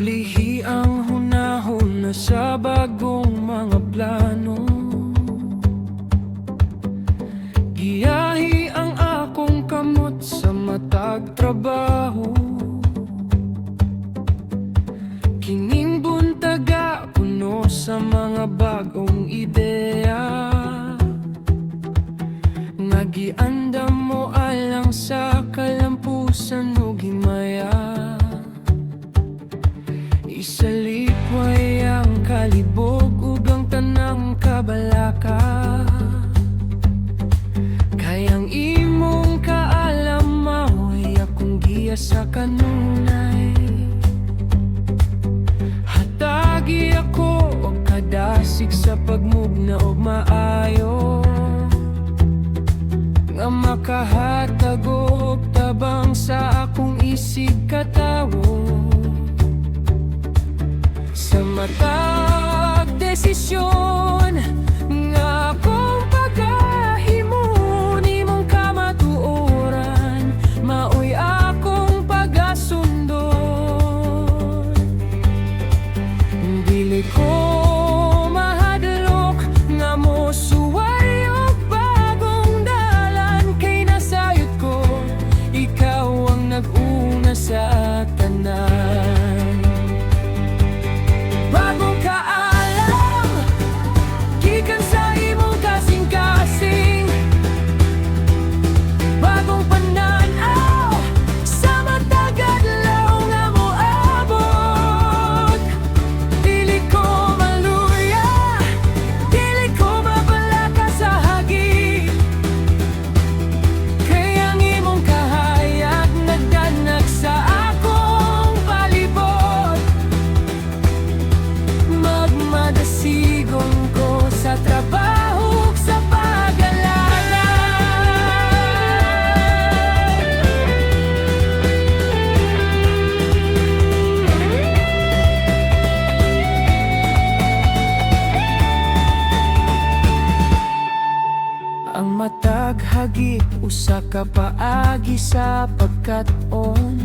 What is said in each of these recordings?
Lihi ang hunahon na sa bagong mga plano. Giyahi ang akong kamot sa matag trabaho. Kining buntaga puno sa mga bagong ideya. Nagiandam mo alang sa kalampusan o gimaya. Isalipway ang kalibog ug ang tanang kabalaka. Kayang imong kaalam maoy akong giya sa kanunay. Hatagi ako og kadasig sa pagmugna og maayo, nga makahatag og tabang sa akong isig katawo. Sa matag desisyon nga akong pagahimo, nimong kamatuoran maoy akong pagasundon. Dili ko mahadlok nga mosuway og bagong dalan, kay nasayod ko ikaw ang nag-una sa tanan. Bagong kaalam, gikan sa imong kasing-kasing. Bagong pananaw, sa matag adlaw nga moabot. Dili ko maluya, dili ko mabalaka sa hagit. Kay ang imong kahayag nagdanak sa akong palibot. Magmadasigon ko sa trabaho sa pag-alaga. Ang matag hagit usa ka paagi sa pagkat-on,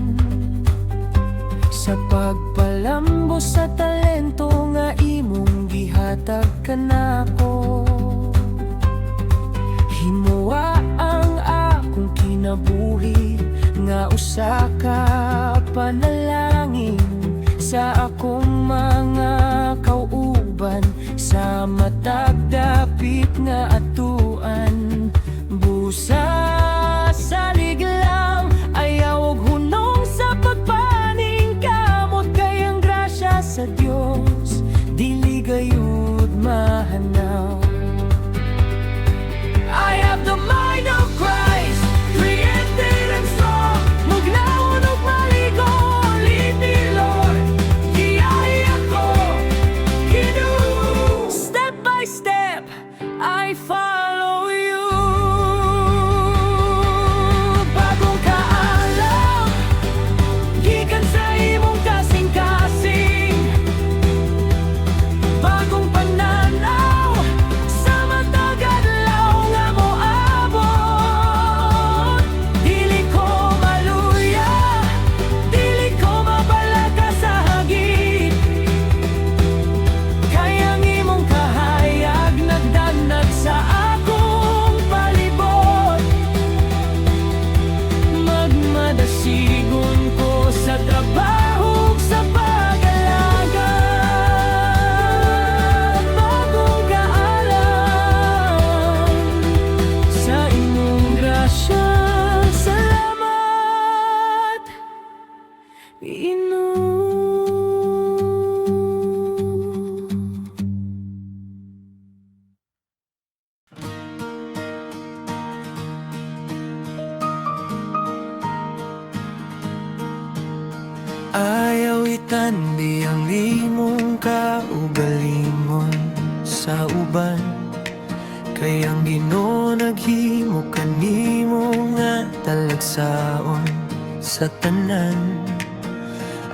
sa pagpalambo sa talento nga imong gihatag kanako. Himuwa ang akong kinabuhi nga usa ka panalangin sa akong mga kauban. Sa matag dapit nga atuan, busa salig lang, ayaw og hunong sa pagpaning kamot. Kayang grasya sa Dios dili gayud mahanaw. I have the mind of Christ, created and strong. Mugnaon ug maligo, lead me Lord. Giyahi ako, Ginoo. Step by step, I follow you. Bagong kaalam, gikan sa imong kasing-kasing. Bagong pananaw, sa matag adlaw nga moabot. Dili ko maluya, dili ko mabalaka sa hagit. Kayang imong kahayag nagdanag sa akong palibot. Magmadasigon ko sa trabaho sa pag-alaga. Bagong kaalam, sa imong grasya salamat, Ginoo. Ayaw itandi ang imong kaugalingon sa uban, kay ang Ginoo naghimo kanimo nga talagsaon sa tanan.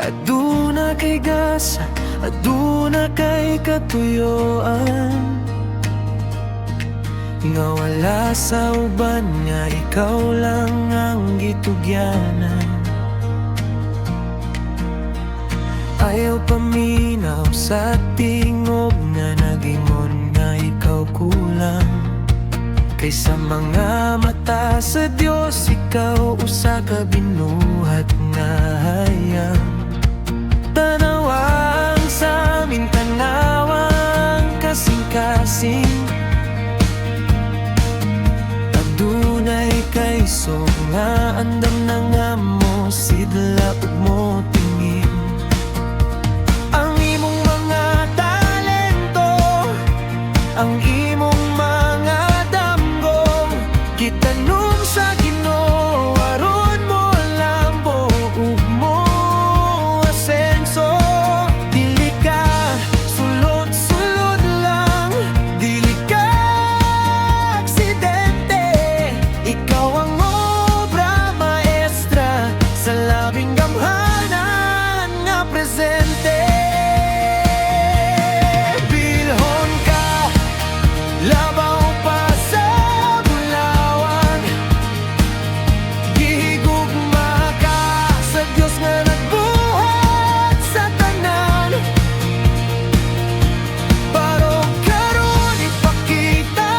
Aduna kay gasa, aduna kay katuyoan, nga wala sa uban nga ikaw lang ang gitugyanan. Ayaw paminaw sa tingog nga nagingon nga ikaw kulang. Kaysa mga mata sa Diyos, ikaw usa ka binuhat nga hayang. Tanawang sa amin, tanawang kasing-kasing. Adunay kayso nga andam na nga mo, sidla ug mo tingin. Ang imong mga talento, ang imong mga damgong, gitanong sa Ginoo aron mo lambo ug mo asenso. Dili ka sulod-sulod lang, dili ka aksidente. Ikaw ang obra maestra sa labing gamhanan nga presente. Bilhon ka, labaw pa sa bulawan, gihigugma ka sa Diyos nga nagbuhat sa tanan. Barog karon ipakita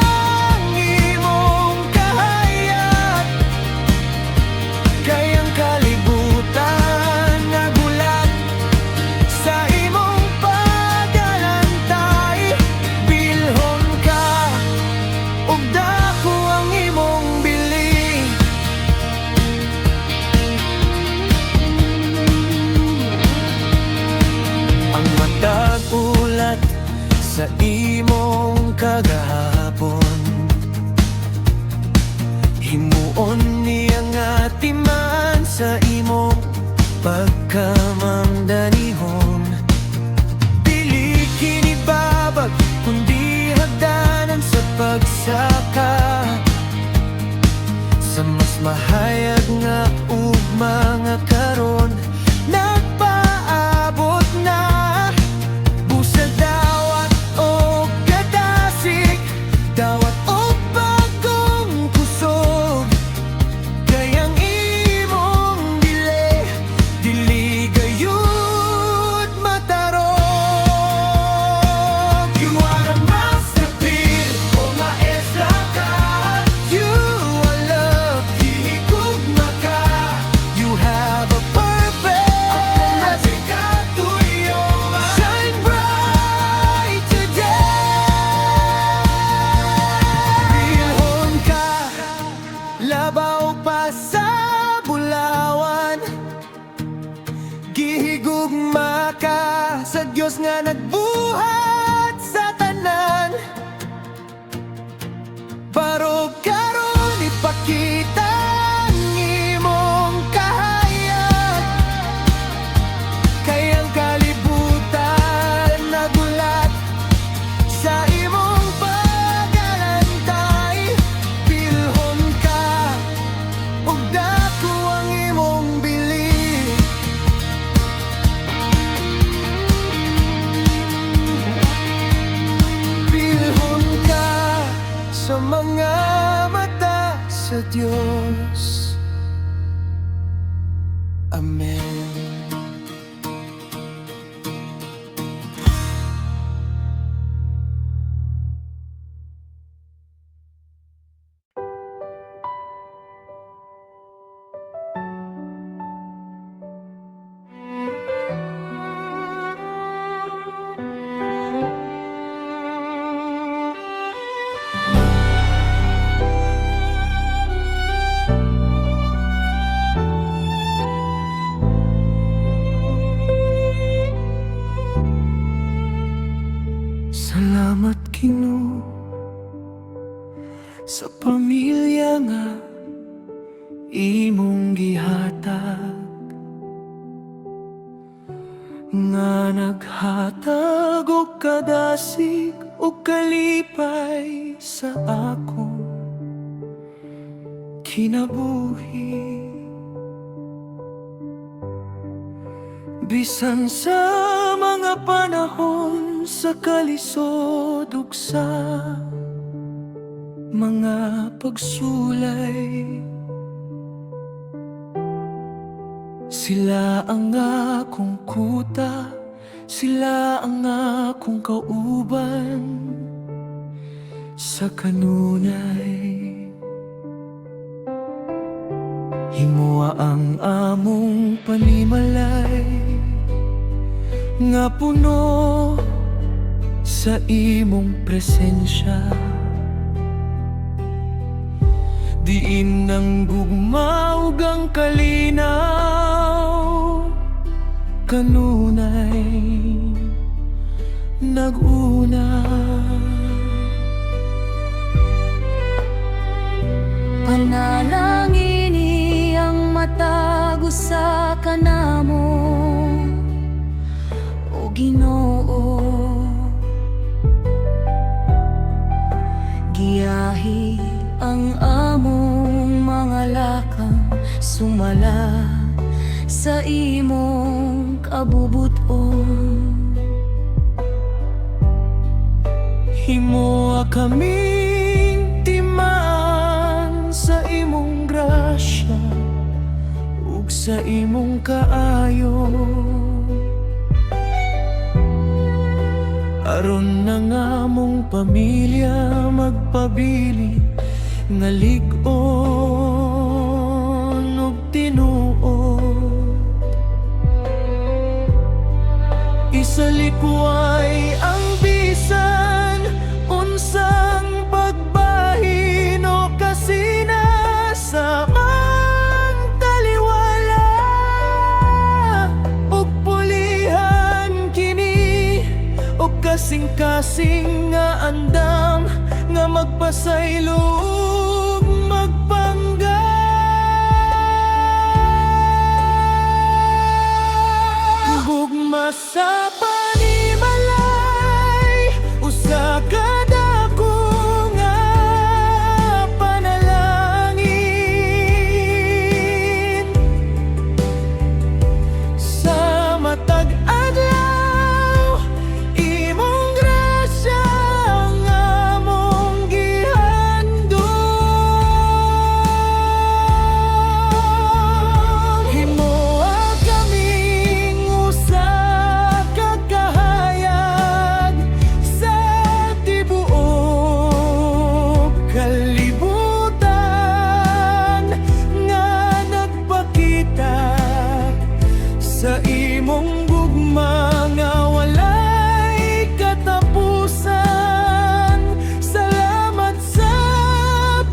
ang imong kahayag, kay ang kalibutan nagulat sa imong paglalantay. Bilhon ka, ug dako ang imong bili. Ang matag ulat sa imong kagahapon, himuon niya nga timan sa imong pagkamangdanihon. Dili kini babag, kundi hagdanan sa pagsaka sa mas mahayag nga ugma nga karon nagpaabot na. Busa dawat o kadasig, dawat o bagong kusog, kayang imong dili, dili gayud matarong. You are a masterpiece, o maestra ka. You are love, gihigugma ka. You have a purpose, shine bright today. Bilhon ka, labaw pa sa bulawan, gihigugma ka sa Diyos nga nagbuhat sa tanan. Barog karon ipakita ang imong kahayag, kay ang kalibutan nagulat sa imong paglalantay. Bilhon ka, ug dako ang imong bili. Bilhon ka sa mga mata sa Diyos. Amen. Salamat Ginoo sa pamilya nga imong gihatag, nga naghatag og kadasig og kalipay sa akong kinabuhi. Bisan sa mga panahon sa kalisod ug sa mga pagsulay, Sila ang akong kuta, sila ang akong kauban sa kanunay. Himoa ang among panimalay nga puno sa imong presensya. Diin ng gugmaw gang kalinaw, kanunay nag-una. Panalangin iyang matago sa kanamo, o Ginoo. Giyahi ang among mga lakang, sumala sa imong kabubuton. Himoa kaming timaan sa imong grasya ug sa imong kaayo, aron na nga mong pamilya magpabili nga lig-on ug tinuod. Isalikway ang bisan unsang pagbahin o kasinasamang taliwala, ug pulihan kini o kasing-kasing nga andam nga magpasaylo ug magpangga. Gugma sa panimalay, usa ka dako nga panalangin. Sa matag adlaw, imong grasya ang among gihandom. Himoa kaming usa ka kahayag sa tibuok kalibutan nga nagpakita sa imong gugma nga walay katapusan. Salamat sa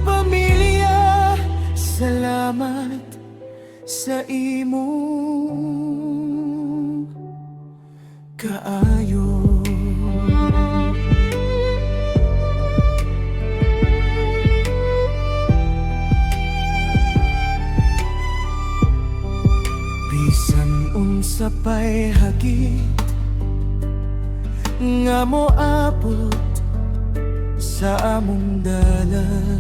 pamilya, salamat sa imong kaayo. Bisan unsa pa'y hagit nga moabot sa among dalan,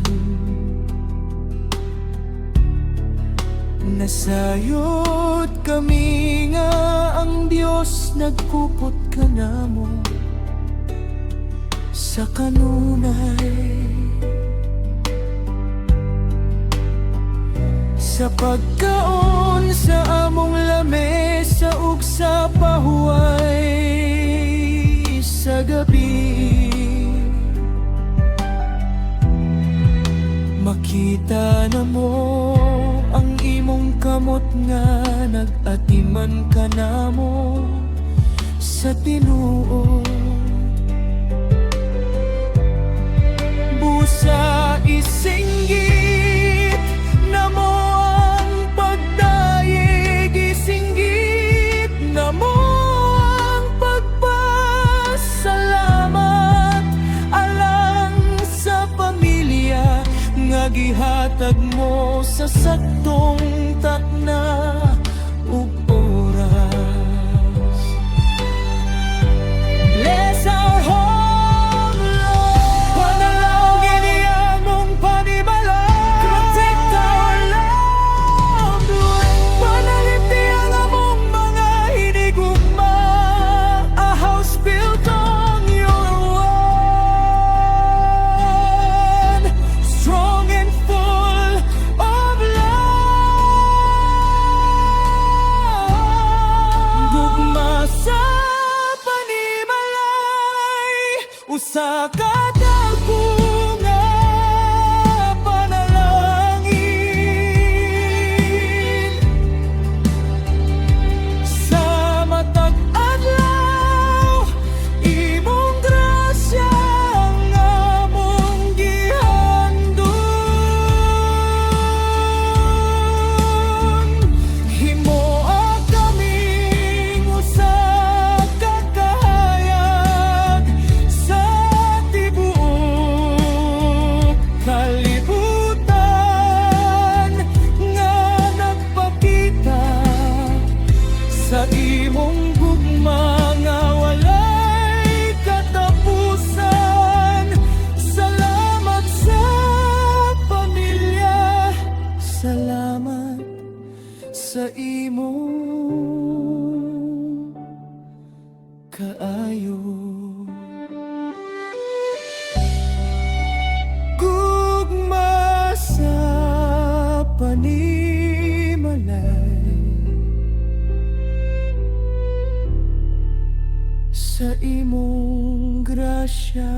nasayod kami nga ang Dios nagkupot kanamo sa kanunay. Sa pagkaon sa among lamesa ug sa pahuway sa gabi, makita na mo ang imong kamot nga nag-atiman ka namo sa tinuod. Busa isinggit na mo ang pagdayeg, isinggit na mo ang pagpasalamat alang sa pamilya nga gihatag mo sa saktong takna ug oras. Bless our home, Lord. Panalangin niya mong panimalay. Protect our loved ones. Panaliti ang among mga hinigugma. A house built on your word, strong and full of love. sa imo kaayo. Gugma sa panimalay, sa imong grasya,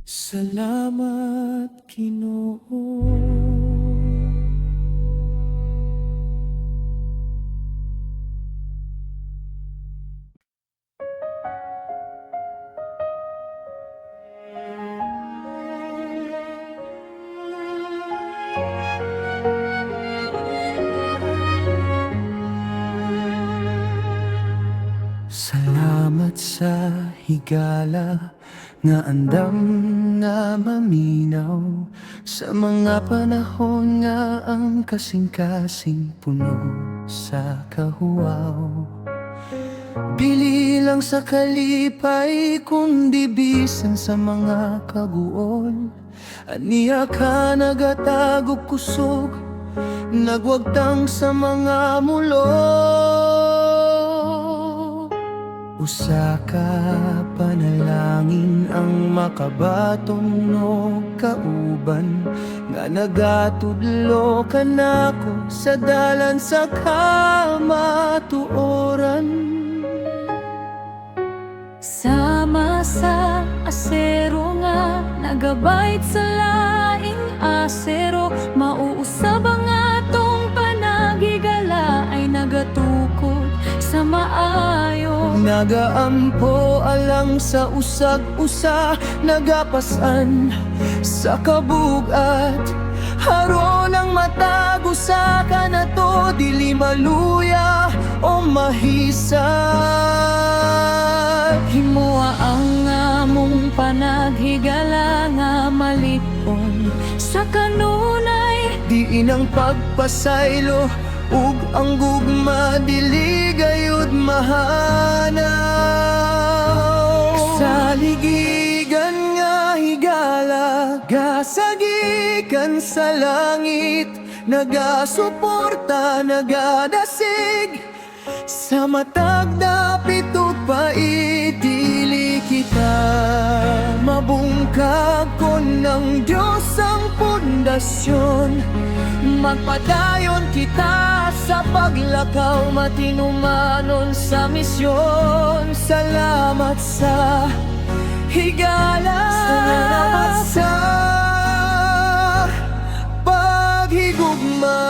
salamat Ginoo. Salamat sa higala nga andam na maminaw, sa mga panahon nga ang kasing-kasing puno sa kahuaw. Bili lang sa kalipay kundi bisan sa mga kaguol, aniya ka nagatagog kusog, nagwagtang sa mga mulo. Usa ka panalangin ang makabaton no kauban, nga nagatudlo kanako sa dalan sa kamatuoran. Sama sa asero nga nagabait sa laing asero, mauusab ang atong panagigala ay nagatukod sa maayo. Nagaampo alang sa usag-usa, nagapasan sa kabugat, haron ang matago sa kanato, dili maluya o mahisag. Himuha ang among panaghigala nga malipon sa kanunay, Diin ang pagpasaylo ug ang gugma dili gayud mahanaw. Sa ligigan nga higala, gasagikan sa langit, nagasuporta, nagadasig sa matag dapit ug pait, dili kita mabungkag kon ng Diyos ang pundasyon. Magpadayon kita sa paglakaw, matinumanon sa misyon. Salamat sa higala, salamat sa paghigugma.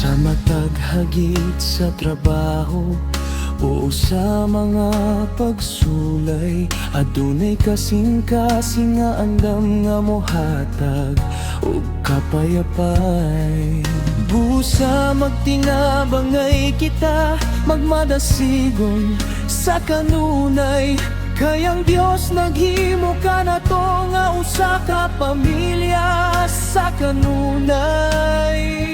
Sa mataghagit sa trabaho o sa mga pagsulay, adunay kasing-kasing nga andam nga mohatag o kapayapay. Busa magtinabangay kita, magmadasigon sa kanunay, kayang Diyos naghimo ka na to nga usa ka pamilya sa kanunay.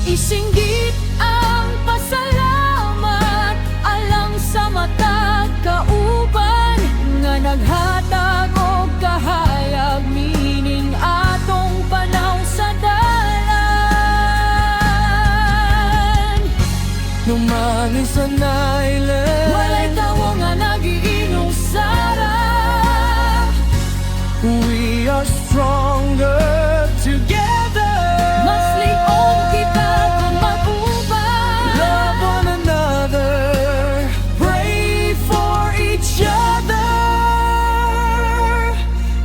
isinggit ang pasalamat alang sa matag kauban nga naghatag og kahayag mining atong panaw sa dalan. Numangin sa nailan, Walay tawo nga nagiinom sara. we are stronger together. Mas liong kita kung mag-ubay. Love one another, pray for each other.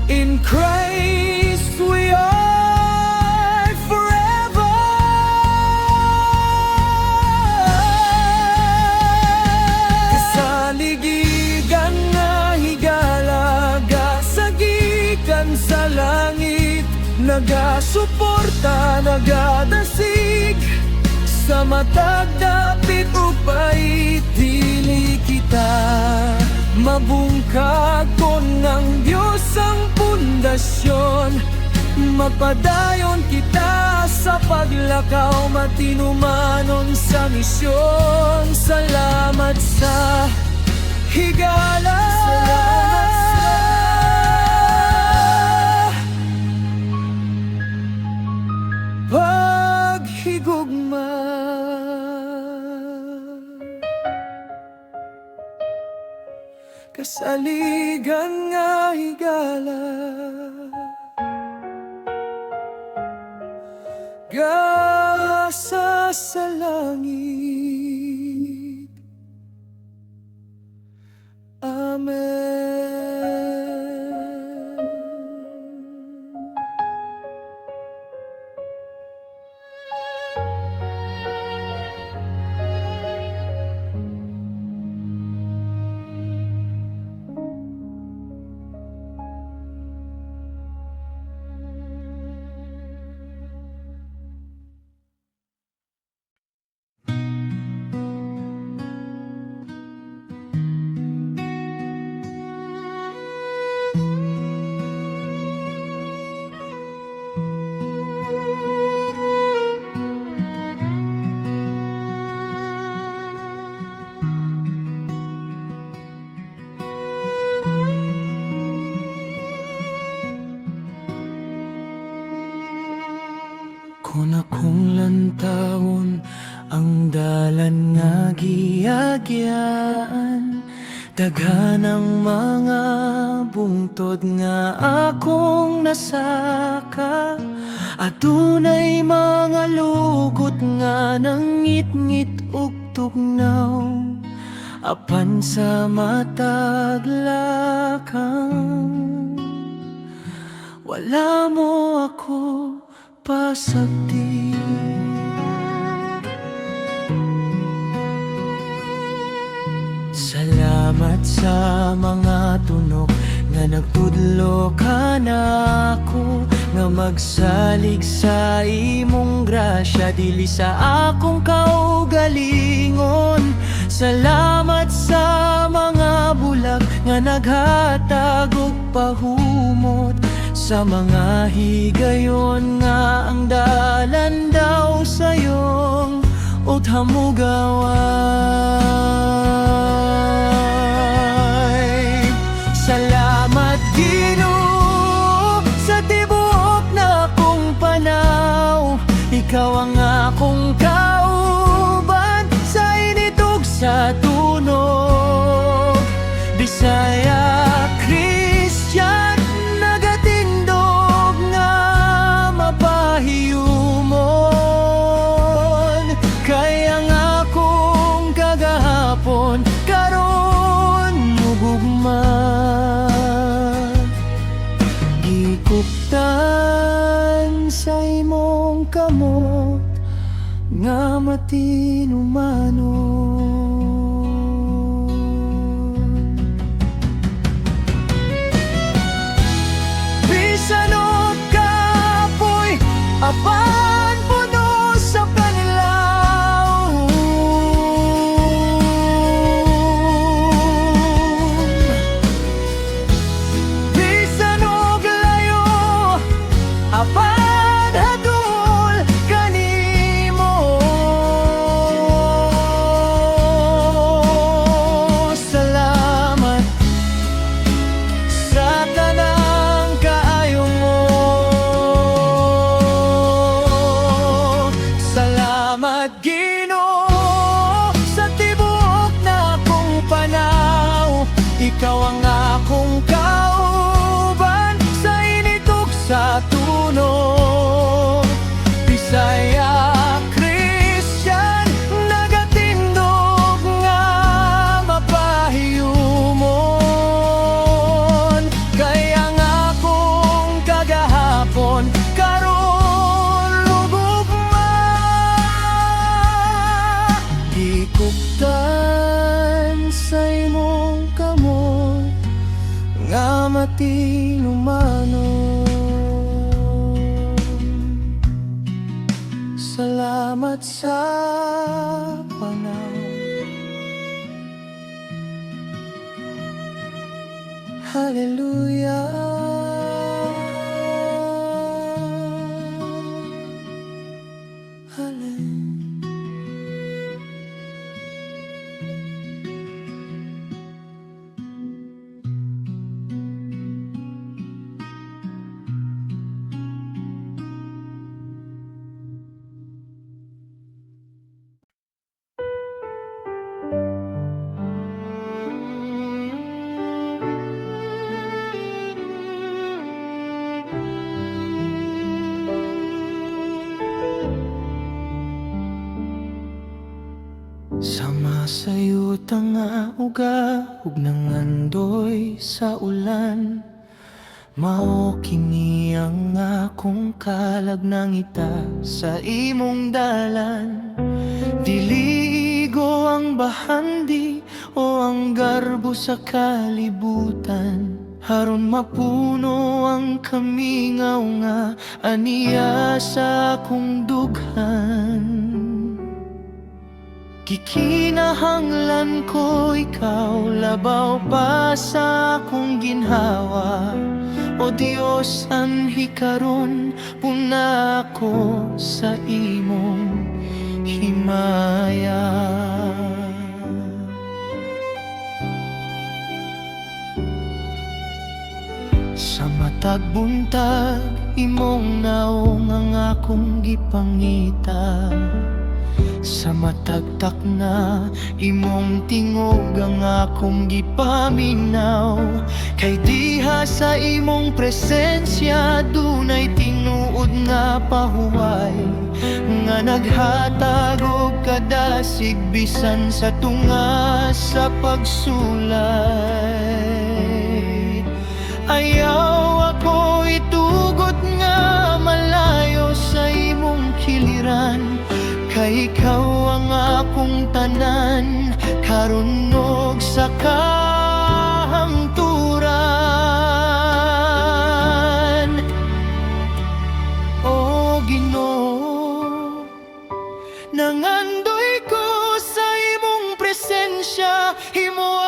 In Christ we are forever. Kasaligigan nga higala, gasagikan sa langit, nagasuporta, nagadasig sa matag dapit upay, dili kita mabungkag kon ng Diyos ang pundasyon. Magpadayon kita sa paglakaw, matinumanon sa misyon. Salamat sa higala. Paghigugma. Kasaligan nga higala, gasa sa langit. Amen. Kung akong lantawon ang dalan nga giagyaan, daghan ang mga bungtod nga akong nasaka. Adunay mga lugot nga nangit-ngit ug tugnaw, apan sa matag lakang wala mo ako pasagdi. Salamat sa mga tunok nga nagtudlo ka na ako, nga magsalig sa imong grasya dili sa akong kaugalingon. Salamat sa mga bulag nga naghatag og pahumot, sa mga higayon nga ang dalan daw sayong uthamugaway. Salamat Ginoo sa tibuok na akong panaw, ikaw ang akong kauban sa init ug sa tunog. Bisaya, Christian, nagatindog nga mapahiyumon, kaya ang akong kagahapon karon mugugma. Gikuptan sa imong kamot nga matinumanon. Bisan og kapoy apan puno sa kanilaw, bisan og layo apan hadul kanimo. Salamat sa tanang kaayo mo. Salamat Ginoo sa tibuok na akong panaw, ikaw ang akong kauban sa init ug sa tunog. Bisaya, Christian, nagatindog nga mapahiyumon, kaya ang akong kagahapon karon lugugma. Gikuptan sa imong kamot nga matinumanon. Salamat sa panahon. Hallelujah. Sa'yo tanga uga ug nangandoy sa ulan. Mao kini ang akong kalag nang ita sa imong dalan. Diligo ang bahandi o ang garbo sa kalibutan. Haron mapuno ang kamingaw nga aniya sa akong dughan. Kikinahanglan ko ikaw, labaw pa sa akong ginhawa. O Diyos, anhi karon, puna ako sa imong himaya. Sa matag buntag, imong naong ang akong gipangita. Sa matagtak na imong tingog ang akong gipaminaw. Kay diha sa imong presensya dunay tinuod nga pahuway, nga naghatag og kadasig bisan sa tunga sa pagsulay. Ayaw ako itugot nga malayo sa imong kiliran. Kay ikaw ang akong tanan, karunog sa kahangturan. O Ginoo, nangandoy ko sa imong presensya. Himo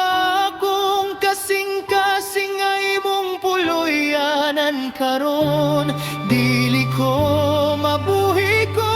akong kasing-kasing nga imong puloyanan karon. Dili ko mabuhi ko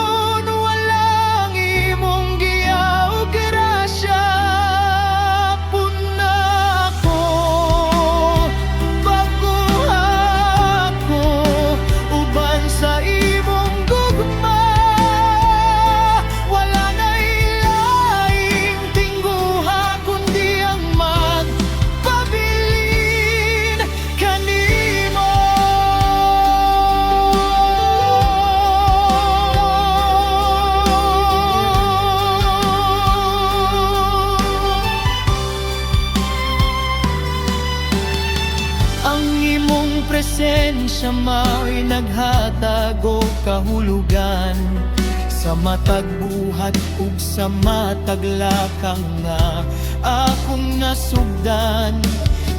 presensya mao'y naghatag og kahulugan. Sa matag buhat ug sa matag lakang nga akong nasugdan.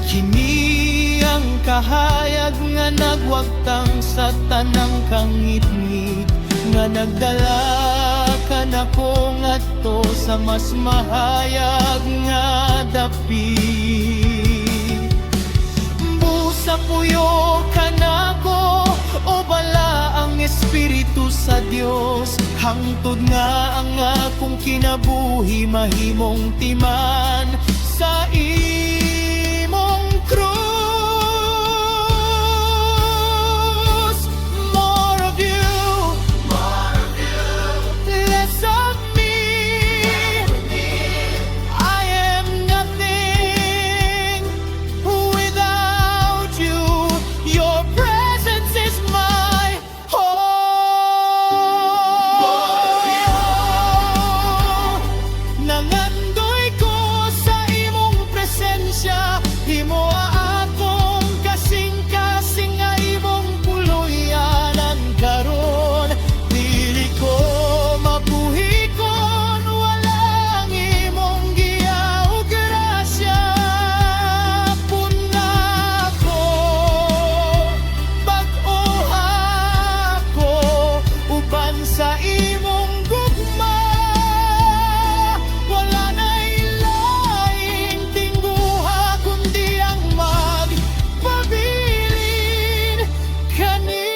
Kini ang kahayag nga nagwagtang sa tanang kangit-ngit, nga nagdala ka nako ngadto sa mas mahayag nga dapit. Sa puyo ka nako o bala ang Espiritu sa Dios. Hangtod nga ang akong kinabuhi mahimong timan sa imong krus. More of you, less of me. I am nothing without you. Your presence is my all. Nangandoy ko sa imong presensya. Himo akong kasing-kasing nga imong puloyanan karon. Dili ko mabuhi kon walang imong giya o grasya. Puna ko uban sa imong gugma. Wala na'y laing tingguha kundi ang magpabilin kanimo.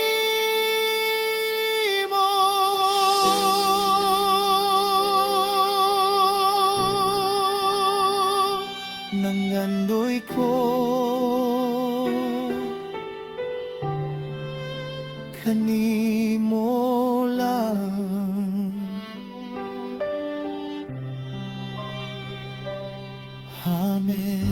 Nangandoy ko kanimo lang. Amen.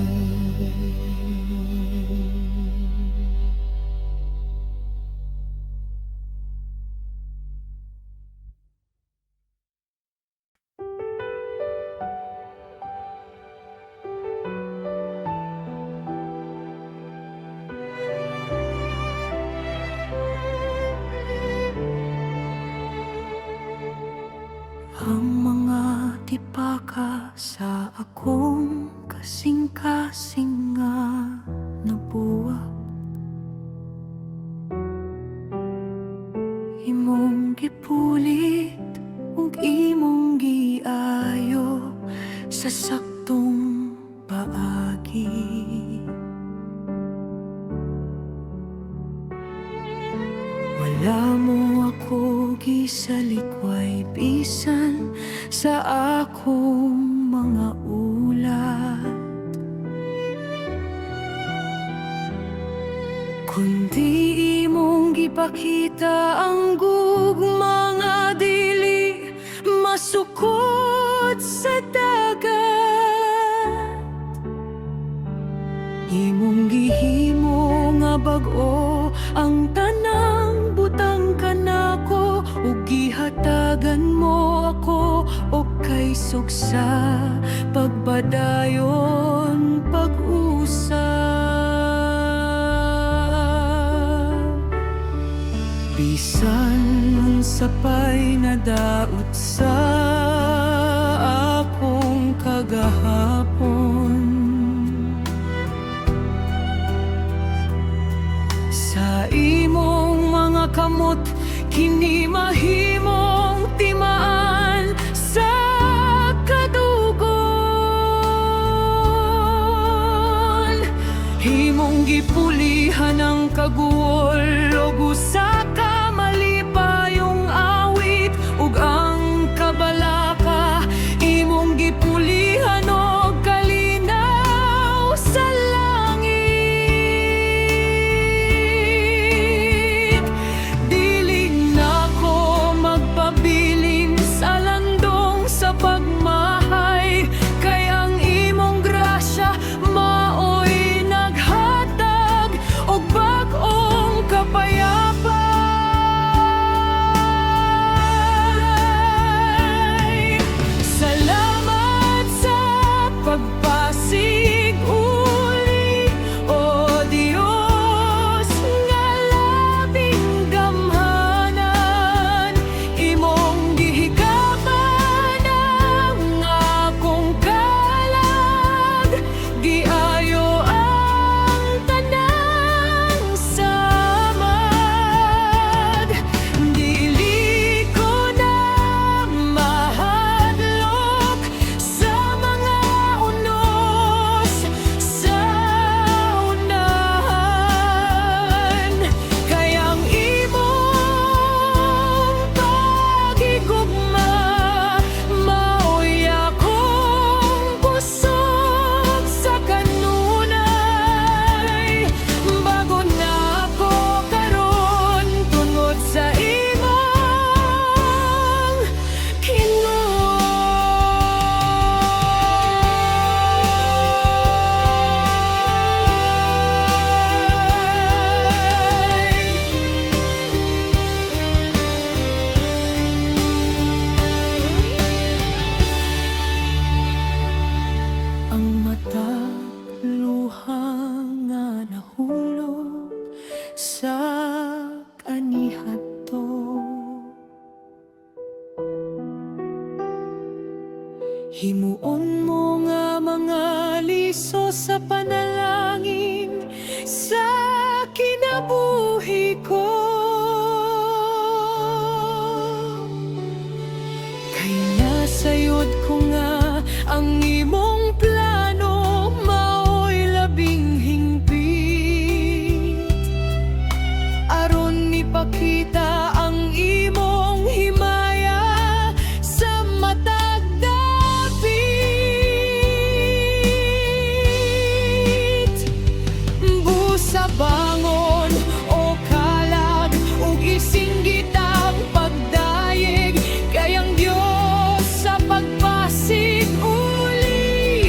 tipaka sa akong kasing-kasing nga nabuwak. Imong gipulit ug imong giayo sa saktong paagi. Wala mo ako gisalikway bisan sa akong mga ulat, kundi imong gipakita ang gugma nga dili masukod sa dagat. Imong gihimo nga bag-o ang tanang butang kanako, ug gihatagan mo ako o kay suksa pagbadayon pag-usap. Bisan sapay na daot sa akong kagahapon, sa imong mga kamot kini mahimong timaan sa kadugon. Himong gipulihan ang kaguol ug usa ka malipayong awit, ug ang kabalaka imong gipulihan og kalinaw sa langit. Dili nako magpabilin sa landong sa pagmahay, kay ang imong grasya maoy naghatag og bag-ong kapayapay. Salamat sa pagpasig uli, o Dios nga labing gamhanan. Imong gihikapan ang akong kalag, giayo ang tanang samad. Dili ko na mahadlok sa mga unos sa unahan, kay ang imong pagigugma maoy akong kusog sa kanunay. Bago na ako karon tungod sa imong ang mata luha nga nahulog sa kaniadto. Himuon mo nga mga liso sa panalangin sa kinabuhi ko, kay nasayod ko nga ang imong plano maoy labing hingpit, aron ipakita ang imong himaya sa matag dapit. Busa bangon o kalag ug isinggit ang pagdayeg, kay ang Dios sa pagpasig uli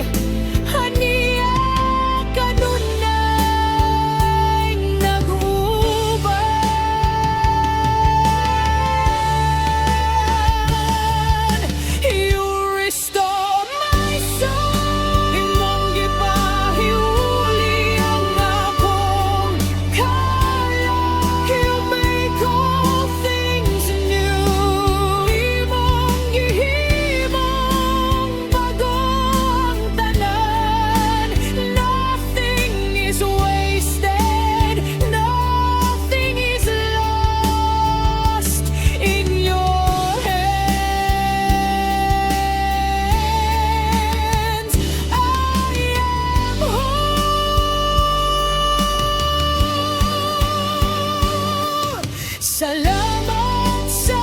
Salamat sa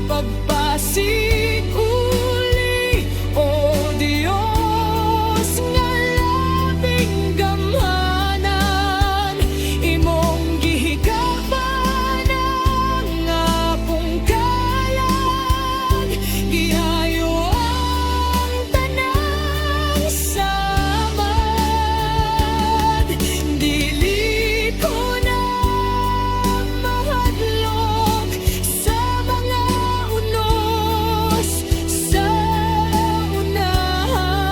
pagpasiguli, O Dios nga labing gamhanan. Imong gihikapan ang akong kalag, gihayo ang tanang samad. Dili ko na mahadlok sa mga unos sa unahan.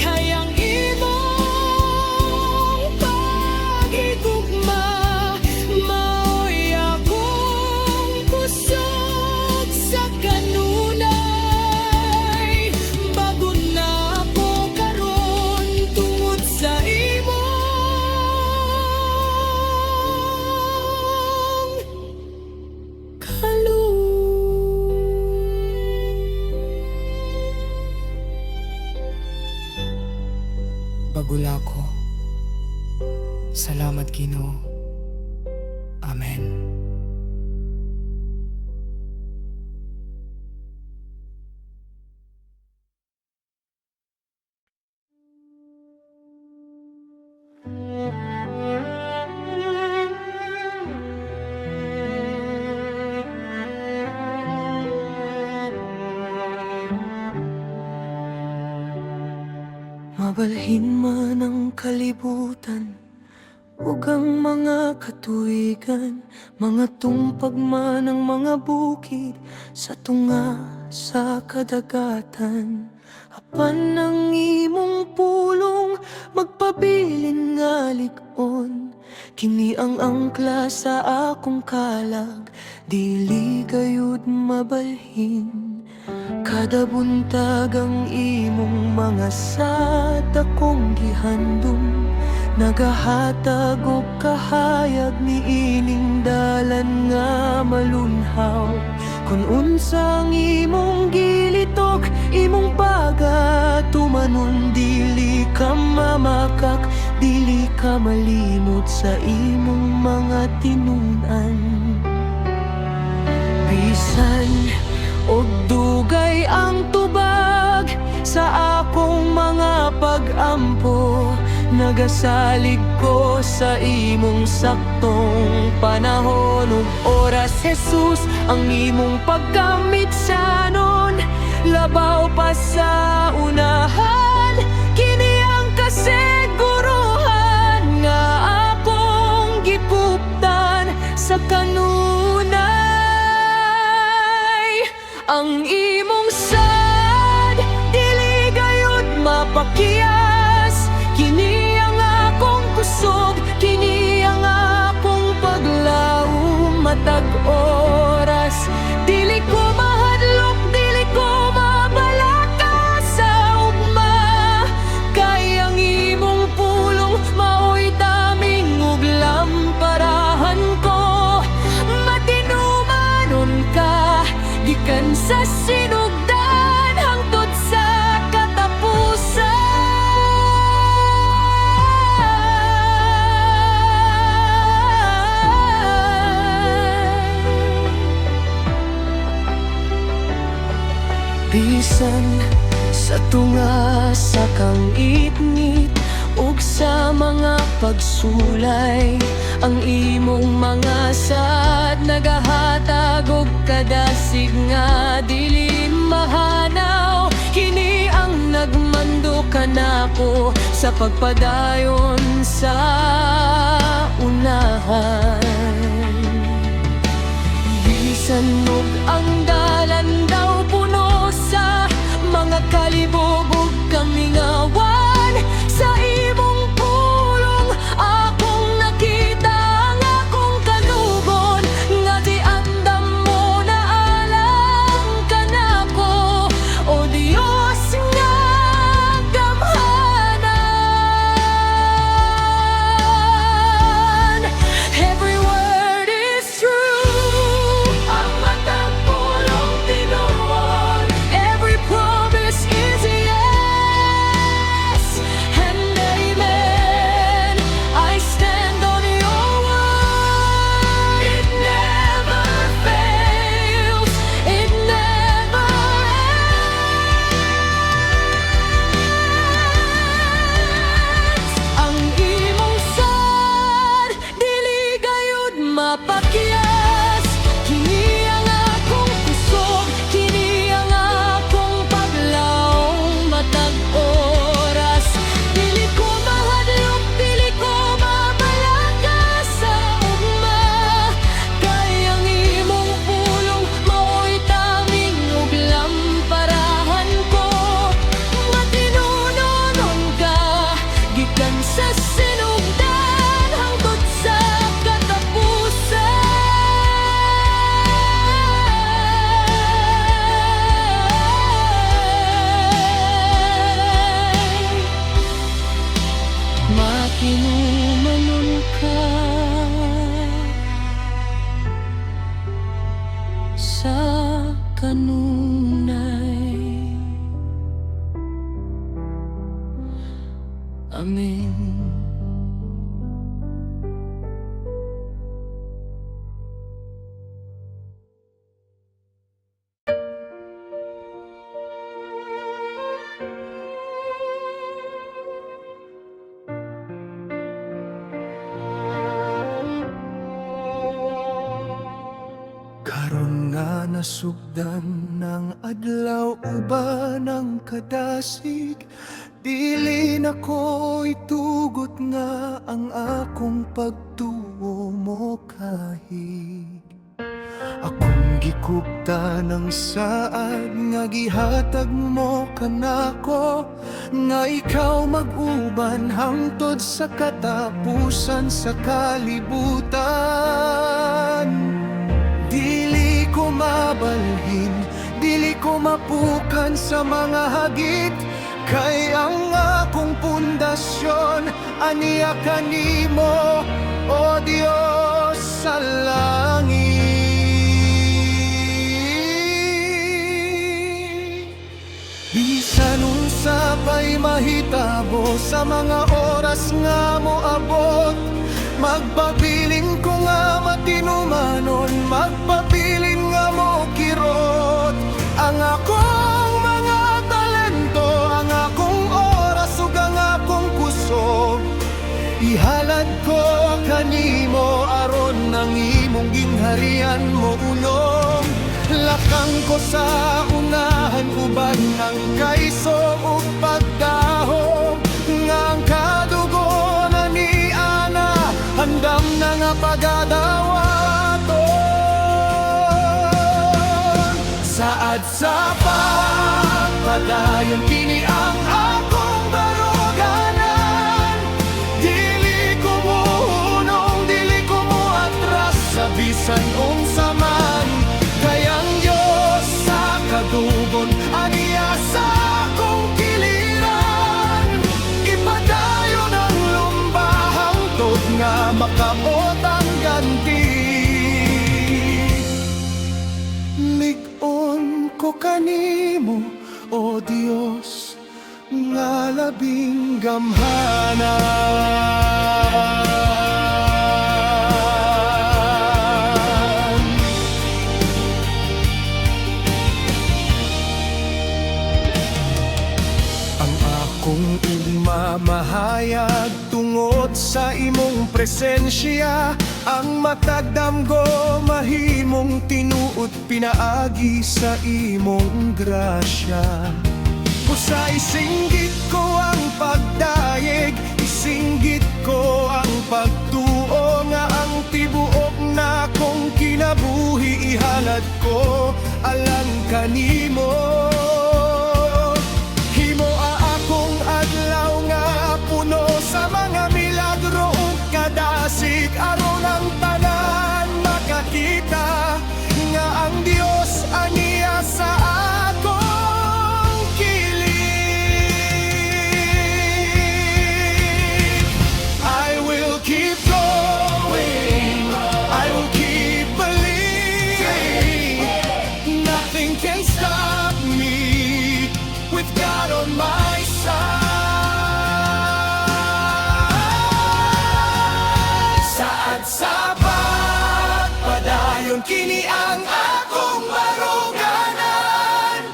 Kayang imong paghigugma, mao'y akong kusog sa kanunay. Bago na ako karon tungod sa imong kaloob. Bagula ko. Salamat, Ginoo. Amen. Mabalhin man ang kalibutan ug ang mga katuigan, mga tumpag man ang mga bukid sa tunga sa kadagatan. Apan ang imong pulong magpabilin nga lig-on, kini ang angkla sa akong kalag, dili gayud mabalhin. Kada buntag ang imong mga sad akong gihandom, nagahatag og kahayag niining dalan nga malunhaw. Kung unsang imong gilitok, imong pagatumanon, dili ka mamakak, dili ka malimot sa imong mga tinunan. Bisan og dugay ang tubag sa akong mga pag-ampo, nagasalig ko sa imong saktong panahon ug oras, Jesus, ang imong paggamit sanon, labaw pa sa unahan. Kini ang kasiguruhan nga akong gipuptan sa kanunay. Ang imong sad, dili gayud mapakiyas, kini ang akong kusog, kini ang akong paglaom matag oras. Dili ko mahadlok, dili ko mabalaka sa ugma, kay ang imong pulong mao'y daming ug lamparahan ko. Matinumanon ka, gikan sa sinugdan hangtod sa katapusan. Bisan sa tunga sa kangit-ngit ug sa mga pagsulay, ang imong mga sad nagahatag og kadasig nga dili mahanaw. Kini ang nagmando kanako sa pagpadayon sa unahan. Bisan og ang dalan daw puno sa mga kalibog ug kamingawan, sa imong pulong akong nakita ang akong kanugon, nga di andam mo na alam ka nako, O Dios nga gamhanan. Every word is true, ang matag pakyas. Kini ang akong kusog, kini ang akong paglaong matag oras. Dili ko mahadlok, dili ko mabalakas sa ugma. Kay ang imong pulong mao'y taming ug lamparahan ko. Matinunon ka, gikan sa sinugdan hangtod sa katapusan. Matinumanon ka sa kanunay. Amen. Karon nga nasugdan ng adlaw uban ng kadasig, dili na ko itugot nga ang akong pagtuo mo kahig. Akong gikupta ng saad nga gihatag mo kanako, nga ikaw mag-uban hangtod sa katapusan sa kalibutan. Dili ko mabalhin, dili ko mapukan sa mga hagit, kay ang akong pundasyon aniya kanimo, o Diyos sa langit. Bisan unsa pa'y mahitabo sa mga oras nga moabot, magpabilin ko nga matinumanon, magpabilin nga mo kirot. Ang akong mga talento, ang akong oras ug ang akong kusog, ihalad ko kanimo aron nang imong gingharian mo ulong. Lakang ko sa unahan uban ng kaiso ug pagdahom, nga ang kadugo na ni Ana handam na nga pagadawaton. Saad sa pagpadayon kini ang akong baruganan. Dili ko muhunong, dili ko muatras sa bisan unsa man, kay ang Diyos sa kadugon aniya sa akong kiliran. Ipadayon ang lumba hangtod nga makaot ang ganti. Lig-on ko kanimo, o Diyos, nga labing gamhanan. Ang akong igmamahayag tungod sa imong presensya, ang matagdamgo mahimong tinuot pinaagi sa imong grasya. Kusay singgit ko ang pagdayeg, isinggit ko ang pagtuo, nga ang tibuok na kong kinabuhi ihalad ko alang kanimo. Himo akong adlaw nga puno sa mga milagro ug kadasig, aron ang tanan makakita nga ang Dios aniya sa akong kilig. I will keep going, I will keep believing. Nothing can stop me with God on my side. Saad sa pagpadayon kini ang akong baruganan.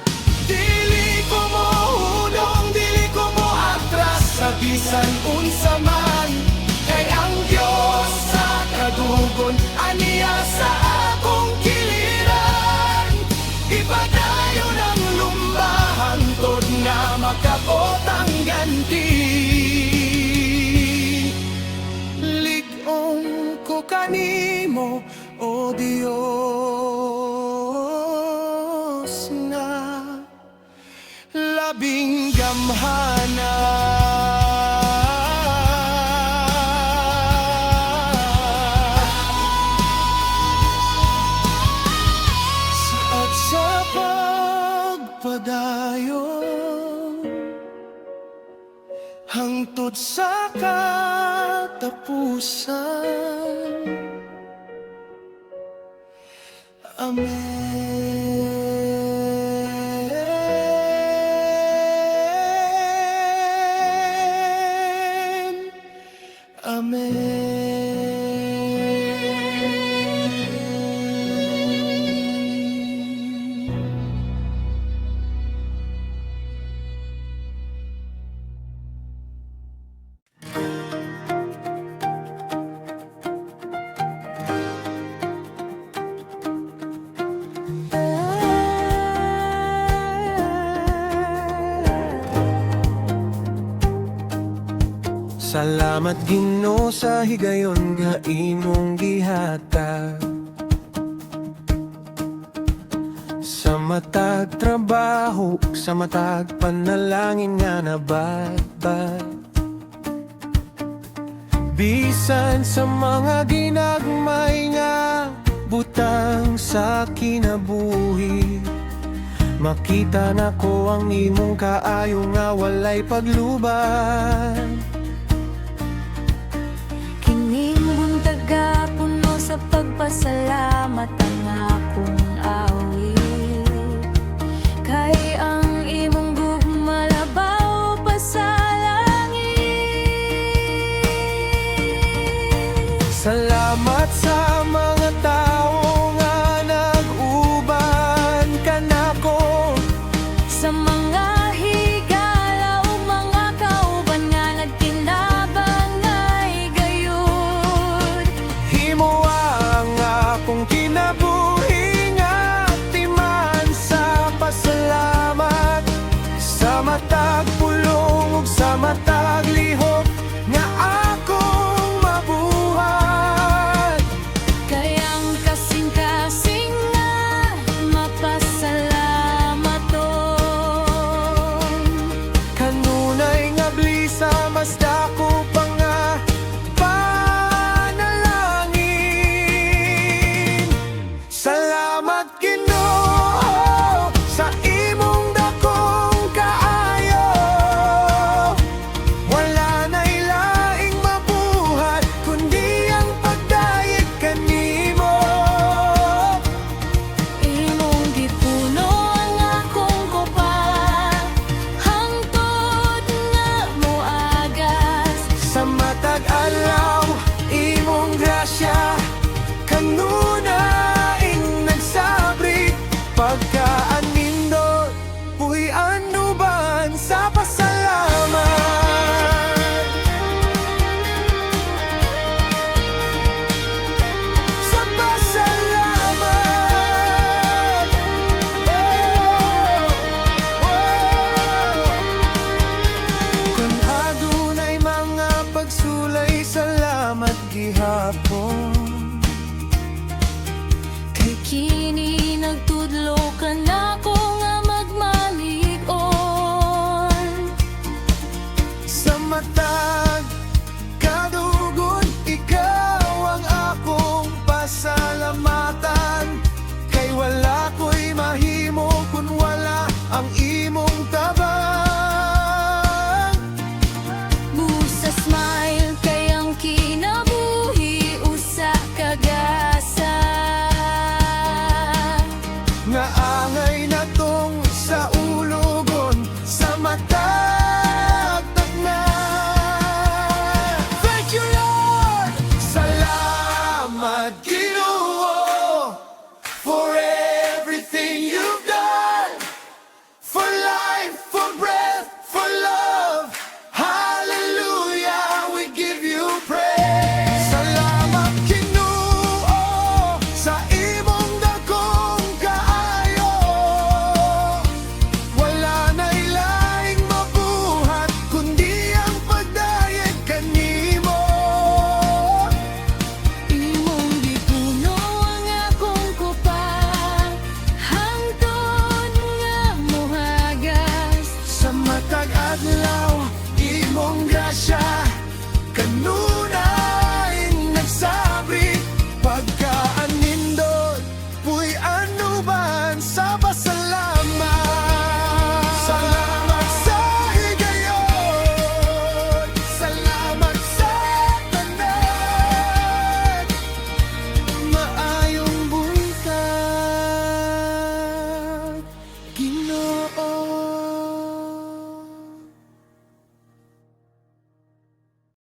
Dili ko mohunong, dili ko moatras sa bisan unsa man, kay ang Diyos sa kadugon aniya sa akong giliran. Ipadayon ang lumbahan tod nga makabot ang ganti. Lig-on ko kanimo, o Dios nga labing gamhana. At sa pagpadayon hangtod sa katapusan. Amen. Amen. Salamat Ginoo sa higayon nga imong gihatag. Sa matag trabaho, sa matag panalangin nga nabatbat. Bisan sa mga ginagmay nga butang sa kinabuhi, makita na ko ang imong kaayo nga walay pagluban. Kining buntaga puno sa pagpasalamat ang akong awit. Kay ang imong gugma labaw pa sa langit. Salamat sa mga tao nga nag-uban kanako. Sa mga higala o mga kauban nga nagtinabang ay gayud. Himo ang akong kinabuhi nga timan sa pasalamat. Sa matag pulong ug sa matag lihok nga akong mabuhat. Kayang kasing-kasing nga mapasalamat-on. Kanunay nga blisa mas dako pa nga panalangin. Salamat Ginoo sa imong dakong kaayo. Wala na'y laing mabuhat kundi ang pagdayeg kanimo. Imong gipuno ang akong kupa, hangtod nga moagas. Sa matag alaw, imong grasya kanunaing nagsabri. Pagkaanindot, puy anuban sa pasalamat. Sa pasalamat. Kung adunay mga pagsulay, salamat gihapon. Kay kini nagtudlo ka na ko nga magmalig-on. Sa matag kadugod, ikaw ang akong pasalamatan. Kay wala ko'y mahimo kung wala ang imong tabang.